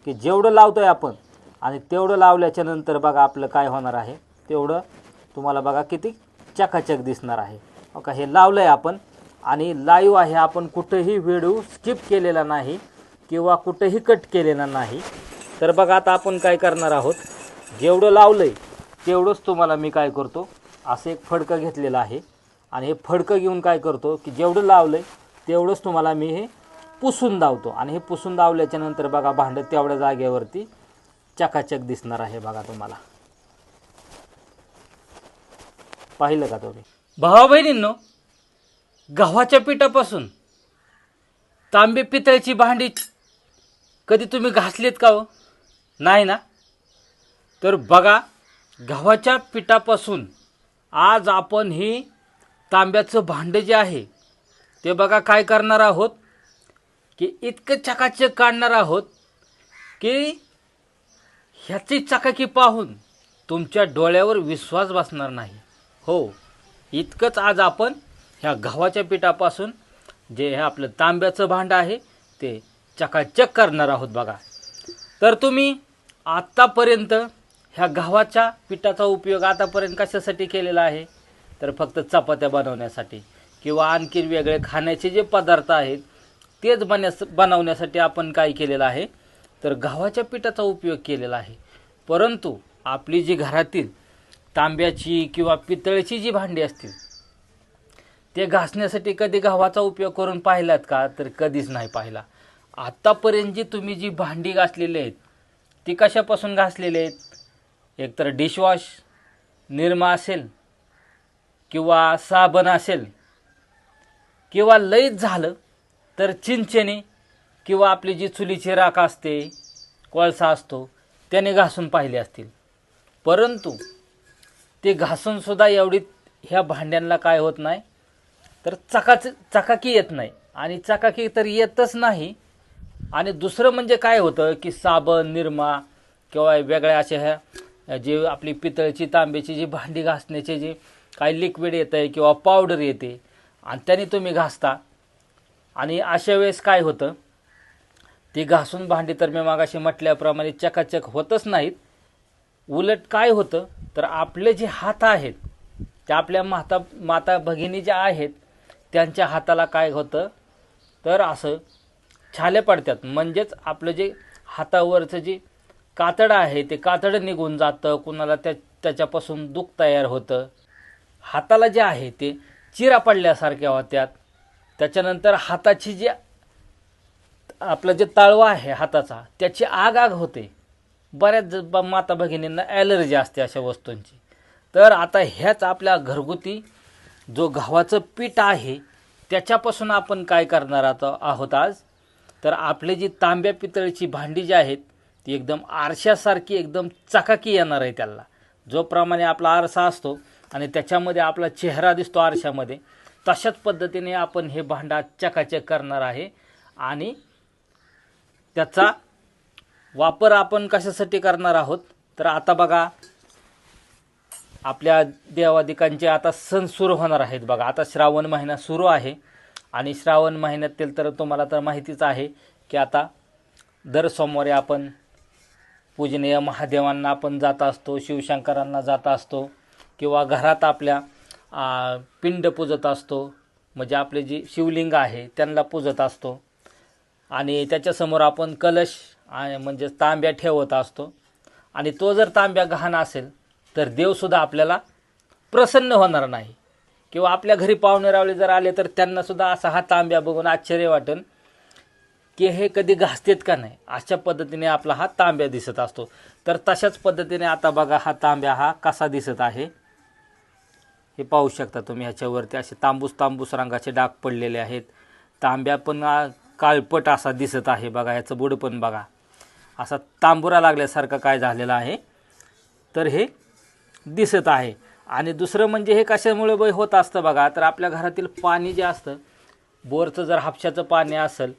की जेवढं लावतोय आपण आणि तेवढं लावल्याच्या नंतर बघा आपलं काय होणार आहे, तेवढं तुम्हाला बघा किती चकाचक दिसणार आहे. बघा हे लावलं आहे आपण आणि लाईव्ह आहे, आपण कुठंही व्हिडिओ स्किप केलेला नाही किंवा कुठंही कट केलेला नाही. तर बघा आता आपण काय करणार आहोत, जेवढं लावलं आहे तेवढंच तुम्हाला मी काय करतो, असं एक फडकं घेतलेलं आहे आणि हे फडकं घेऊन काय करतो की जेवढं लावलं आहे तेवढंच तुम्हाला मी हे पुसून लावतो आणि हे पुसून लावल्याच्या नंतर बघा भांडं तेवढ्या जागेवरती चकाचक दिसणार आहे. बघा तुम्हाला पाहिलं का तुम्ही? भावा बहिणींनो, गव्हाच्या पिठापासून तांबे पितळेची भांडी कधी तुम्ही घासलीत का हो? नाही ना? तर बघा, गव्हाच्या पिठापासून आज आपण ही तांब्याचं भांडं जे आहे ते बघा काय करणार आहोत की इतकं चकाचक काढणार आहोत की ह्याची चकाकी पाहून तुमच्या डोळ्यावर विश्वास बसणार नाही. हो, इतकंच आज आपण ह्या गव्हाच्या पिठापासून जे हे आपलं तांब्याचं भांडं आहे ते चकाचक करणार आहोत. बघा, तर तुम्ही आत्तापर्यंत ह्या गव्हाच्या पिठाचा उपयोग आतापर्यंत कशासाठी केलेला आहे, तर फक्त चपात्या बनवण्यासाठी किंवा आणखी वेगळे खाण्याचे जे पदार्थ आहेत तेच बनवण्यासाठी आपण काय केलेलं आहे, तर गव्हाच्या पिठाचा उपयोग केलेला आहे. परंतु आपली जी घरातील तांब्याची किंवा पितळेची जी भांडी असतील ते घासण्यासाठी कधी गव्हाचा उपयोग करून पाहिलात का? तर कधीच नाही पाहिला. आत्तापर्यंत जी तुम्ही जी भांडी घासलेली आहेत ती कशापासून घासलेली आहेत? एकतर डिशवॉश, निरमा असेल किंवा साबण असेल किंवा लईच झालं तर चिंचेने किंवा आपली जी चुलीची राख असते, कोळसा असतो, त्याने घासून पाहिले असतील. परंतु ते घासूनसुद्धा एवढी ह्या भांड्यांना काय होत नाही, तर चकाकी येत नाही आणि चकाकी तर येतच नाही. आणि दुसरं म्हणजे काय होतं की साबण, निरमा किंवा वेगळ्या अशा ह्या जे आपली पितळेची तांब्याची जी भांडी घासण्याचे जे काही लिक्विड येतं आहे किंवा पावडर येते आणि त्याने तुम्ही घासता आणि अशा वेळेस काय होतं, ती घासून भांडी तर मी मागाशी म्हटल्याप्रमाणे चकाचक होतच नाहीत. उलट काय होतं, तर आपले जे हात आहेत ते आपल्या माता भगिनी ज्या आहेत त्यांच्या हाताला काय होतं, तर असं छाले पडतात. म्हणजेच आपलं जे हातावरचं जे कातडं आहे ते कातडं निघून जातं, कुणाला त्याच्यापासून दुख तयार होतं. हाताला जे आहे ते चिरा पडल्यासारख्या होत्यात. त्याच्यानंतर हाताची जी आपलं जे तळवा आहे हाताचा त्याची आग होते. बऱ्याच माता भगिनींना ॲलर्जी असते अशा वस्तूंची. तर आता ह्याच आपल्या घरगुती जो गव्हाचं पीठ आहे त्याच्यापासून आपण काय करणार आहोत आज, तर आपली जी तांब्या पितळीची भांडी जी आहेत ती एकदम आरशासारखी एकदम चकाकी येणार आहे. त्याला जो प्रमाणे आपला आरसा असतो आणि त्याच्यामध्ये आपला चेहरा दिसतो आरशामध्ये, तशाच पद्धतीने आपण हे भांडा चकाचक करणार आहे. आणि त्याचा वापर आपण कशासाठी करणार आहोत, तर आता बघा आपल्या देवादिकांचे आता सण सुरू होणार आहेत. बघा, आता श्रावण महिना सुरू आहे आणि श्रावण महिन्यातील तर तुम्हाला तर माहितीच आहे की आता दर सोमवारी आपण पूजनीय महादेवांना आपण जात असतो, शिवशंकरांना जात असतो किंवा घरात आपल्या पिंड पूजत असतो, म्हणजे आपले जी शिवलिंग आहे त्यांना पूजत असतो. आणि त्याच्यासमोर आपण कलश म्हणजे तांब्या ठेवत असतो. आणि तो जर तांब्या गहाण असेल तर देवसुद्धा आपल्याला प्रसन्न होणार नाही किंवा आपल्या घरी पाहुणे रावळे जर आले तर त्यांनासुद्धा असा हा तांब्या बघून आश्चर्य वाटेल की हे कधी घासतेत का नाही, अशा पद्धतीने आपला हा तांब्या दिसत असतो. तर तशाच पद्धतीने आता बघा हा तांब्या हा कसा दिसत आहे हे पाहू शकता तुम्ही. ह्याच्यावरती असे तांबूस रंगाचे डाग पडलेले आहेत. तांब्या पण काळपट असा दिसत आहे. बघा, ह्याचं बुड पण बघा असा तांबुरा लागल्यासारखं काय झालेलं आहे, तर हे दिसत आहे. आणि दुसरं म्हणजे हे कशामुळे होत असतं बघा, तर आपल्या घरातील पाणी जे असतं, बोरचं जर हापशाचं पाणी असेल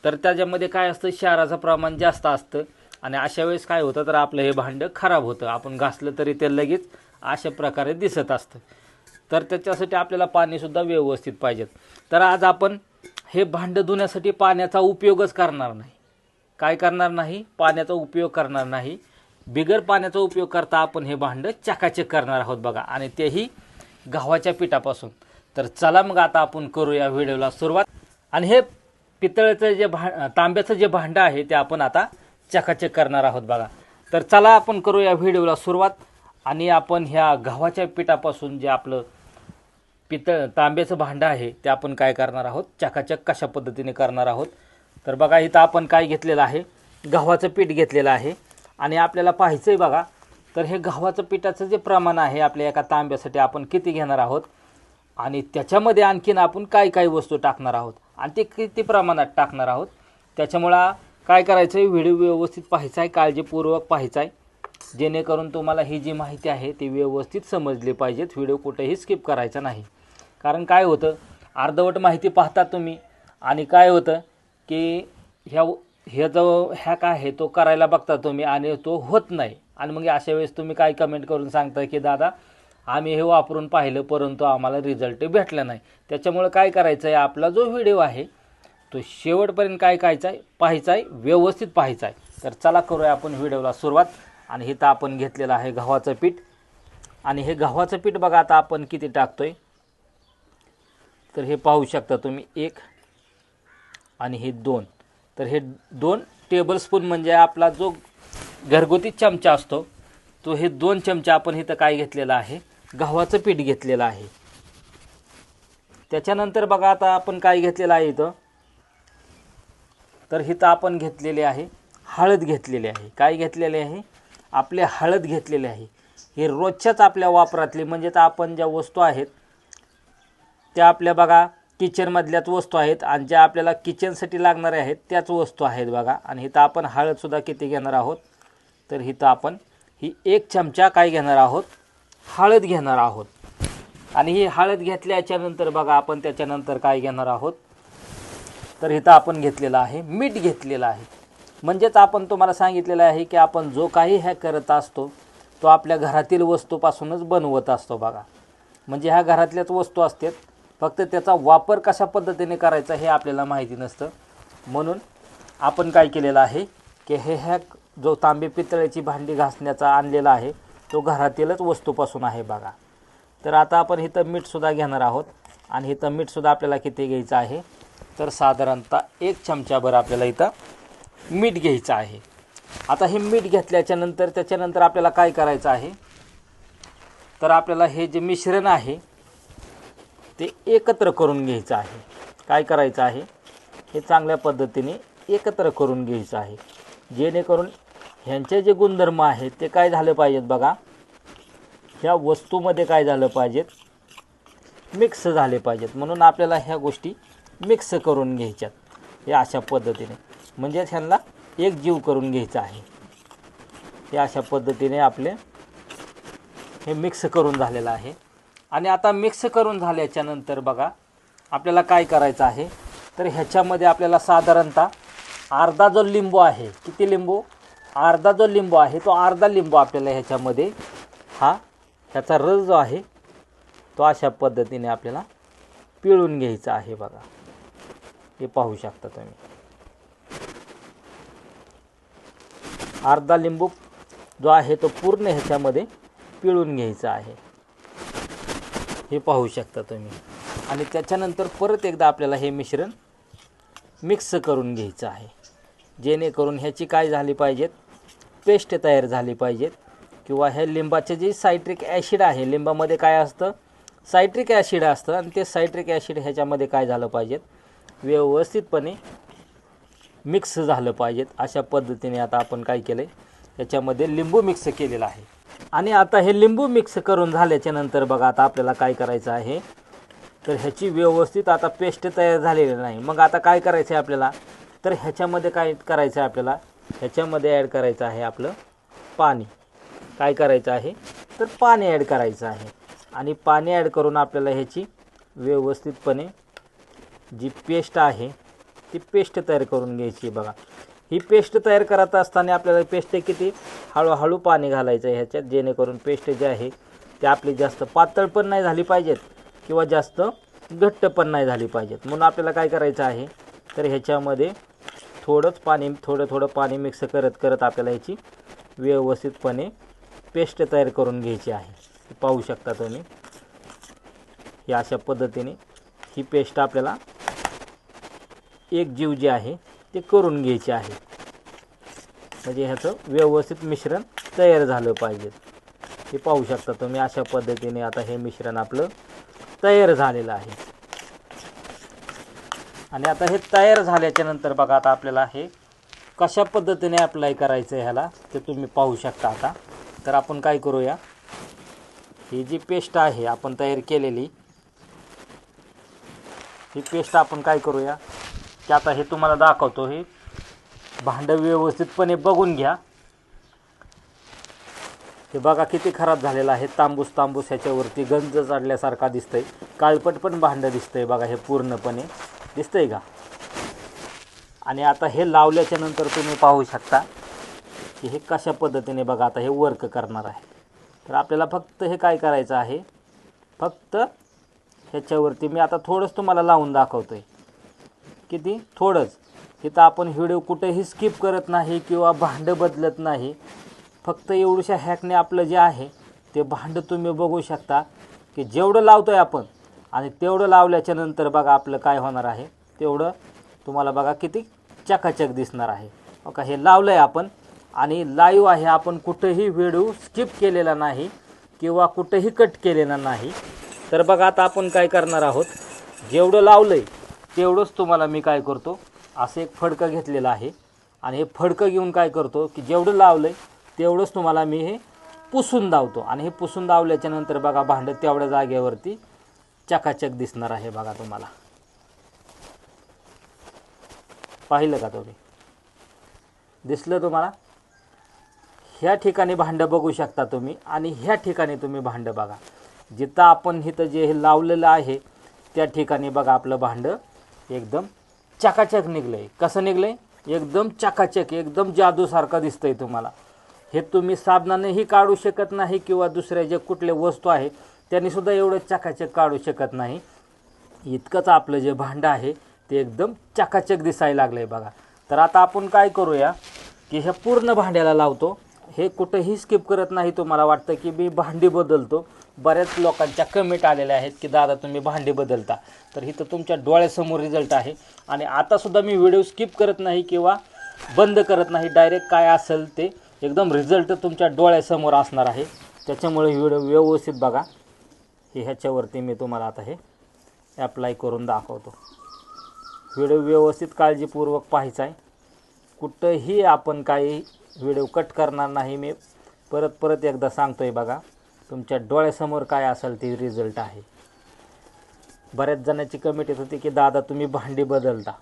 तर त्याच्यामध्ये काय असतं, क्षाराचं प्रमाण जास्त असतं आणि अशा वेळेस काय होतं, तर आपलं हे भांडं खराब होतं. आपण घासलं तरी ते लगेच अशा प्रकारे दिसत असतं. तर त्याच्यासाठी आपल्याला पाणीसुद्धा व्यवस्थित पाहिजेत. तर आज आपण हे भांडं धुण्यासाठी पाण्याचा उपयोगच करणार नाही, काय करणार नाही, पाण्याचा उपयोग करणार नाही. बिगर पाण्याचा उपयोग करता आपण हे भांडं चकाचक करणार आहोत बघा, आणि तेही गव्हाच्या पिठापासून. तर चला मग आता आपण करूया व्हिडिओला सुरुवात. आणि हे पितळेचं जे तांब्याचं जे भांडं आहे ते आपण आता चकाचक करणार आहोत बघा. तर चला आपण करूया व्हिडिओला सुरुवात. आणि आपण ह्या गव्हाच्या पिठापासून जे आपलं तांब्याचं भांडं आहे ते आपण काय करणार आहोत, चकाचक कशा पद्धतीने करणार आहोत. तर बघा इथं आपण काय घेतलेलं आहे, गव्हाचं पीठ घेतलेलं आहे. आणि आपल्याला पाहायचं आहे बघा, तर हे गव्हाचं पिठाचं जे प्रमाण आहे आपल्या एका तांब्यासाठी आपण किती घेणार आहोत, आणि त्याच्यामध्ये आणखीन आपण काय काय वस्तू टाकणार आहोत आणि ते किती प्रमाणात टाकणार आहोत. त्याच्यामुळं काय करायचं आहे, व्हिडिओ व्यवस्थित पाहायचा आहे, काळजीपूर्वक पाहायचा आहे, जेणेकरून तुम्हाला ही जी माहिती आहे ती व्यवस्थित समजली पाहिजेत. व्हिडिओ कुठेही स्किप करायचा नाही. कारण काय होतं, अर्धवट माहिती पाहता तुम्ही आणि काय होतं की ह्या काय आहे तो करायला बघता तुम्ही आणि तो होत नाही. आणि मग अशा वेळेस तुम्ही काय कमेंट करून सांगता की दादा आम्ही हे वापरून पाहिलं परंतु आम्हाला रिझल्ट भेटला नाही. त्याच्यामुळं काय करायचं आहे, आपला जो व्हिडिओ आहे तो शेवटपर्यंत काय करायचा आहे, पाहायचा आहे, व्यवस्थित पाहायचा आहे. तर चला करूया आपण व्हिडिओला सुरुवात. आणि इथं आपण घेतलेलं आहे गव्हाचं पीठ. आणि हे गव्हाचं पीठ बघा आता आपण किती टाकतोय, तर हे पाहू शकता तुम्ही 1 आणि हे 2. तर हे 2 टेबलस्पून म्हणजे आपला जो घरगुती चमचा असतो तो हे 2 चमचा आपण इथं काय घेतलेलं आहे, गव्हाचं पीठ घेतलेलं आहे. त्याच्यानंतर बघा आता आपण काय घेतलेलं आहे इथं, तर इथं आपण घेतलेले आहे हळद घेतलेली आहे. काय घेतलेले आहे, आपले हळद घेतलेले आहे. हे रोजच्याच आपल्या वापरातली म्हणजे आपण ज्या वस्तू आहेत त्या आपल्या बघा किचनमधल्याच वस्तू आहेत आणि ज्या आपल्याला किचनसाठी लागणाऱ्या आहेत त्याच वस्तू आहेत बघा. आणि इथं आपण हळदसुद्धा किती घेणार आहोत, तर इथं आपण ही 1 चमचा काय घेणार आहोत, हळद घेणार आहोत. आणि ही हळद घेतल्याच्यानंतर बघा आपण त्याच्यानंतर काय घेणार आहोत, तर इथं आपण घेतलेलं आहे मीठ घेतलेलं आहे. म्हणजेच आपण तुम्हाला सांगितलेलं आहे की आपण जो काही हे करत असतो तो आपल्या घरातील वस्तूपासूनच बनवत असतो बघा. म्हणजे ह्या घरातल्याच वस्तू असतात, फक्त त्याचा वापर कशा पद्धतीने करायचा हे आपल्याला माहिती नसतं. म्हणून आपण काय केलेलं आहे की ह्या जो तांबे पितळेची भांडी घासण्याचा आणलेला आहे तो घरातीलच वस्तूपासून आहे बघा. तर आता आपण इथं मीठसुद्धा घेणार आहोत. आणि इथं मीठसुद्धा आपल्याला किती घ्यायचं आहे, तर साधारणतः 1 चमचाभर आपल्याला इथं मीठ घ्यायचं आहे. आता हे मीठ घेतल्याच्यानंतर त्याच्यानंतर आपल्याला काय करायचं आहे, तर आपल्याला हे जे मिश्रण आहे ते एकत्र करून घ्यायचं आहे. काय करायचं आहे, हे चांगल्या पद्धतीने एकत्र करून घ्यायचं आहे, जेणेकरून ह्यांचे जे गुणधर्म आहेत ते काय झालं पाहिजेत बघा, ह्या वस्तूमध्ये काय झालं पाहिजेत, मिक्स झाले पाहिजेत. म्हणून आपल्याला ह्या गोष्टी मिक्स करून घ्यायच्यात हे अशा पद्धतीने, म्हणजे ह्यांना एक जीव करून घ्यायचा आहे. हे अशा पद्धतीने आपले हे मिक्स करून झालेलं आहे. आणि आता मिक्स करून झाल्याच्यानंतर बघा आपल्याला काय करायचं आहे, तर ह्याच्यामध्ये आपल्याला साधारणतः अर्धा जो लिंबू आहे, किती लिंबू, अर्धा जो लिंबू आहे तो अर्धा लिंबू आपल्याला ह्याच्यामध्ये ह्याचा रस जो आहे तो अशा पद्धतीने आपल्याला पिळून घ्यायचा आहे बघा. हे पाहू शकता तुम्ही, अर्धा लिंबू जो आहे तो पूर्ण ह्याच्यामध्ये पिळून घ्यायचा आहे. हे पाहू शकता तुम्ही. आणि त्याच्यानंतर परत एकदा आपल्याला हे मिश्रण मिक्स करून घ्यायचं आहे, जेणेकरून ह्याची काय झाली पाहिजेत, पेस्ट तयार झाली पाहिजेत. किंवा हे लिंबाचे जे सायट्रिक ॲसिड आहे, लिंबामध्ये काय असतं, सायट्रिक ॲसिड असतं, आणि ते सायट्रिक ॲसिड ह्याच्यामध्ये काय झालं पाहिजेत, व्यवस्थितपणे मिक्स झालं पाहिजेत. अशा पद्धतीने आता आपण काय केलं आहे, याच्यामध्ये लिंबू मिक्स केलेला आहे. आणि आता हे लिंबू मिक्स करून झाल्याच्या नंतर बघा आता आपल्याला काय करायचं आहे, तर ह्याची व्यवस्थित आता पेस्ट तयार झालेली नाही. मग आता काय करायचं आहे आपल्याला, तर ह्याच्यामध्ये काय करायचं आहे आपल्याला, ह्याच्यामध्ये ॲड करायचं आहे आपलं पाणी. काय करायचं आहे, तर पाणी ॲड करायचं आहे. आणि पाणी ॲड करून आपल्याला ह्याची व्यवस्थितपणे जी पेस्ट आहे ती पेस्ट तयार करून घ्यायची बघा. ही पेस्ट तयार करत असताना आपल्याला पेस्ट किती हळूहळू पाणी घालायचं आहे ह्याच्यात, जेणेकरून पेस्ट जी आहे ती आपली जास्त पातळ पण नाही झाली पाहिजेत किंवा जास्त घट्ट पण नाही झाली पाहिजेत. म्हणून आपल्याला काय करायचं आहे, तर ह्याच्यामध्ये थोडं थोडं पाणी मिक्स करत करत आपल्याला याची व्यवस्थितपणे पेस्ट तयार करून घ्यायची आहे। पाहू शकता तुम्ही ही अशा पद्धतीने ही पेस्ट आपल्याला एक जीव जे आहे ते करून घ्यायचे आहे, म्हणजे ह्याचं व्यवस्थित मिश्रण तयार झालं पाहिजे। हे पाहू शकता तुम्ही अशा पद्धतीने आता हे मिश्रण आपलं तयार झालेलं आहे। आणि आता हे तयार झाल्याच्या नंतर बघा आता आपल्याला हे कशा पद्धतीने अप्लाय करायचं आहे ह्याला ते तुम्ही पाहू शकता। आता तर आपण काय करूया, ही जी पेस्ट आहे आपण तयार केलेली, ही पेस्ट आपण काय करूया की आता हे तुम्हाला दाखवतो, हे भांडं व्यवस्थितपणे बघून घ्या। हे बघा किती खराब झालेलं आहे, तांबूस ह्याच्यावरती गंज चढल्यासारखा दिसतंय, काळपट पण भांडं दिसतंय बघा, हे पूर्णपणे दिसतंय का। आणि आता हे लावल्याच्या नंतर तुम्ही पाहू शकता की हे कशा पद्धतीने बघा आता हे वर्क करणार आहे। तर आपल्याला फक्त हे काय करायचं आहे, फक्त ह्याच्यावरती मी आता थोडंच तुम्हाला लावून दाखवतोय, किती थोडंच। इथं आपण व्हिडिओ कुठेही स्किप करत नाही किंवा भांडं बदलत नाही, फक्त एवढ्याशा हॅकने आपलं जे आहे ते भांडं तुम्ही बघू शकता की जेवढं लावतोय आपण आणि तेवढं लावल्याच्या नंतर बघा आपलं काय होणार आहे, तेवढं तुम्हाला बघा किती चकाचक दिसणार आहे। बघा हे लावलं आहे आपण आणि लाईव्ह आहे, आपण कुठेही व्हिडिओ स्किप केलेला नाही किंवा कुठेही कट केलेला नाही। तर बघा आता आपण काय करणार आहोत, जेवढं लावलं आहे तेवढंच तुम्हाला मी काय करतो, असं एक फडकं घेतलेलं आहे आणि हे फडकं घेऊन काय करतो की जेवढं लावलं आहे तेवढंच तुम्हाला मी हे पुसून दावतो। आणि हे पुसून दावल्याच्या नंतर बघा भांडं तेवढ्या जागेवरती चकाचक दिसणार आहे। बघा तुम्हाला पाहिलं का तुम्ही, दिसलं तुम्हाला। ह्या ठिकाणी भांडं बघू शकता तुम्ही आणि ह्या ठिकाणी तुम्ही भांडं बघा, जिथं आपण इथं जे हे लावलेलं आहे त्या ठिकाणी बघा आपलं भांडं एकदम चकाचक निघलंय। कसं निघलंय, एकदम चकाचक, एकदम जादूसारखं दिसतंय तुम्हाला। हे तुम्ही साबणानेही काढू शकत नाही किंवा दुसऱ्या जे कुठले वस्तू आहे त्यांनी सुद्धा एवढं चकाचक काढू शकत नाही, इतकंच आपलं जे भांडं आहे ते एकदम चकाचक दिसायला लागलंय बघा। तर आता आपण काय करूया की हे पूर्ण भांड्याला लावतो, हे कुठेही स्किप करत नाही। तुम्हाला वाटतं की मी भांडी बदलतो, बऱ्याच लोकांच्या कमेंट आलेल्या आहेत की दादा तुम्ही भांडी बदलता, तर इथं तुमच्या डोळ्यासमोर रिझल्ट आहे। आणि आतासुद्धा मी व्हिडिओ स्किप करत नाही किंवा बंद करत नाही, डायरेक्ट काय असेल ते एकदम रिझल्ट तुमच्या डोळ्यासमोर असणार आहे। त्याच्यामुळे व्हिडिओ व्यवस्थित बघा। हे ह्याच्यावरती मी तुम्हाला आता हे ॲप्लाय करून दाखवतो। व्हिडिओ व्यवस्थित काळजीपूर्वक पाहायचा आहे, कुठंही आपण काही व्हिडिओ कट करणार नाही। मी परत एकदा सांगतो आहे बघा, तुमच्या डोळ्यासमोर काय असेल ते रिझल्ट आहे। बऱ्याच जणांची कमेंट येत होती की दादा तुम्ही भांडी बदलता,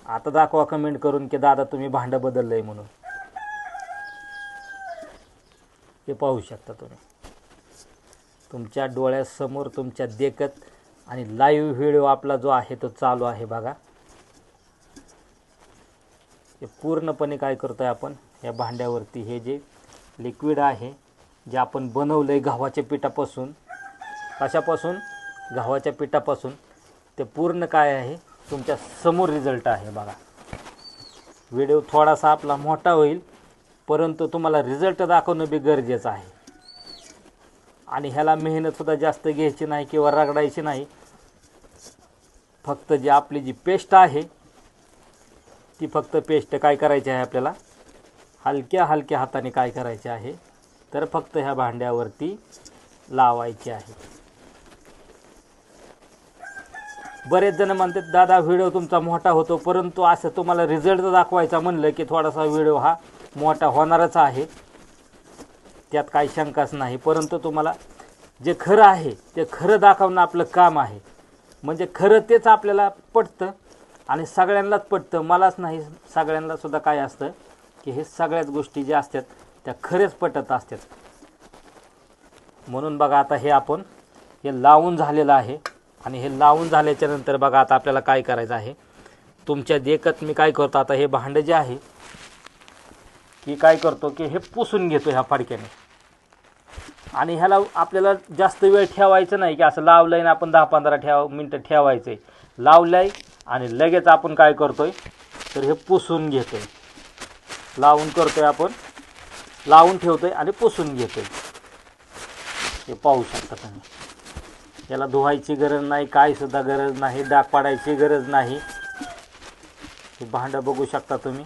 आता दाखवा कमेंट करून की दादा तुम्ही भांडं बदललं आहे म्हणून। हे पाहू शकता तुम्ही तुमच्या डोळ्यासमोर, तुमच्या देखत आणि लाईव्ह व्हिडिओ आपला जो आहे तो चालू आहे बघा। हे पूर्णपणे काय करतोय आपण, या भांड्यावरती हे जे लिक्विड आहे जे आपण बनवलं आहे गव्हाच्या पिठापासून, कशापासून, गव्हाच्या पिठापासून, ते पूर्ण काय आहे तुमच्या समोर रिझल्ट आहे बघा। व्हिडिओ थोडासा आपला मोठा होईल परंतु तुम्हाला रिझल्ट दाखवणं बी गरजेचं आहे। आणि ह्याला मेहनतसुद्धा जास्त घ्यायची नाही किंवा रगडायची नाही, फक्त जी आपली जी पेस्ट आहे ती फक्त पेस्ट काय करायची आहे आपल्याला, हलक्या हाताने काय करायचे आहे तर फक्त ह्या भांड्यावरती लावायची आहे। बरेच जण म्हणतात दादा व्हिडिओ तुमचा मोठा होतो, परंतु असं तुम्हाला रिझल्ट दाखवायचा म्हणलं की थोडासा व्हिडिओ हा मोठा होणारच आहे, त्यात काही शंकाच नाही। परंतु तुम्हाला जे खरं आहे ते खरं दाखवणं आपलं काम आहे, म्हणजे खरं तेच आपल्याला पटतं आणि सगळ्यांनाच पटतं, मलाच नाही सगळ्यांना सुद्धा काय असतं की हे सगळ्याच गोष्टी ज्या असतात त्या खरेच पटत असतात। म्हणून बघा आता हे आपण हे लावून झालेलं आहे आणि हे लावून झाल्याच्या नंतर बघा आता आपल्याला काय करायचं आहे, तुमच्या देखत मी काय करतो आता हे भांडं जे आहे की काय करतो की हे पुसून घेतो ह्या फडक्याने। आणि ह्याला आपल्याला जास्त वेळ ठेवायचं नाही की असं लावलंय ना आपण 10-15 मिनटं ठेवायचं आहे, लावलंय आणि लगेच आपण काय करतोय तर हे पुसून घेतोय, लावून करतोय आपण, लावून ठेवतोय आणि पुसून घेतोय. हे पाहू शकता तुम्ही. याला धुवायची गरज नाही, काय सुद्धा गरज नाही, डाग पाडायची गरज नाही. हे भांडं बघू शकता तुम्ही,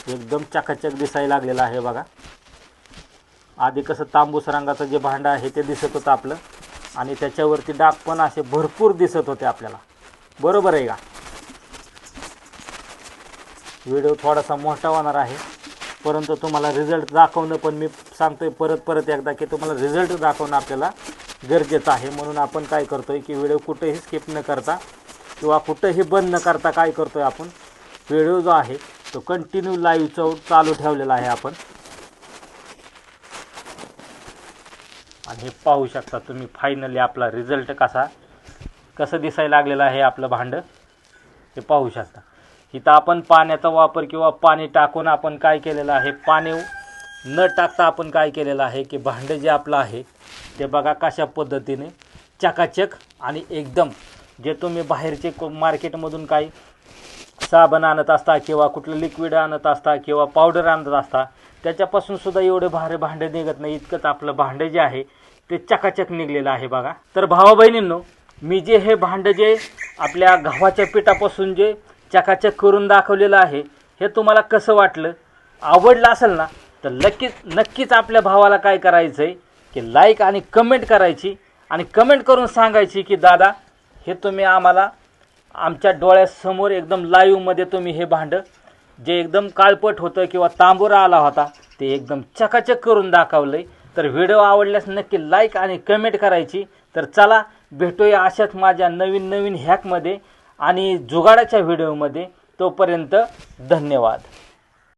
एकदम चकाचक दिसायला लागलेलं आहे बघा. आधी कसं तांबूस रंगाचं जे भांडं आहे ते दिसत होतं आपलं, आणि त्याच्यावरती डाग पण असे भरपूर दिसत होते आपल्याला. बरोबर आहे का? व्हिडिओ थोडासा मोठा होणार आहे, परंतु तुम्हाला रिझल्ट दाखवणं पण मी सांगतोय परत एकदा की तुम्हाला रिझल्ट दाखवणं आपल्याला गरजेचं आहे. म्हणून आपण काय करतोय की व्हिडिओ कुठेही स्किप न करता किंवा कुठेही बंद न करता काय करतोय आपण, व्हिडिओ जो आहे तो कंटिन्यू लाईव्ह चालू ठेवलेला आहे आपण. आणि हे पाहू शकता तुम्ही फायनली आपला रिझल्ट कसं दिसायला लागलेलं आहे आपलं भांडं, हे पाहू शकता. इथं आपण पाण्याचा वापर किंवा पाणी टाकून आपण काय केलेलं आहे, पाणी न टाकता आपण काय केलेलं आहे की भांडं जे आपलं आहे ते बघा कशा पद्धतीने चकाचक आणि एकदम, जे तुम्ही बाहेरचे मार्केटमधून काही साबण आणत असता किंवा कुठलं लिक्विड आणत असता किंवा पावडर आणत असता त्याच्यापासून सुद्धा एवढे भारी भांडे निघत नाही, इतकंच आपलं भांडं जे आहे ते चकाचक निघलेलं आहे बघा. तर भावा बहिणींनो, मी जे हे भांडं जे आपल्या गव्हाच्या पिठापासून जे चकाचक करून दाखवलेलं आहे हे तुम्हाला कसं वाटलं, आवडलं असेल ना, तर नक्कीच आपल्या भावाला काय करायचं आहे की लाईक आणि कमेंट करायची, आणि कमेंट करून सांगायची की दादा हे तुम्ही आम्हाला आमच्या डोळ्यासमोर एकदम लाईव्हमध्ये तुम्ही हे भांडं जे एकदम काळपट होतं किंवा तांबोरा आला होता ते एकदम चकाचक करून दाखवलं आहे. तर व्हिडिओ आवडल्यास नक्की लाईक आणि कमेंट करायची. तर चला भेटूया अशाच माझ्या नवीन हॅकमध्ये आणि जुगाडाच्या व्हिडिओमध्ये. तोपर्यंत धन्यवाद.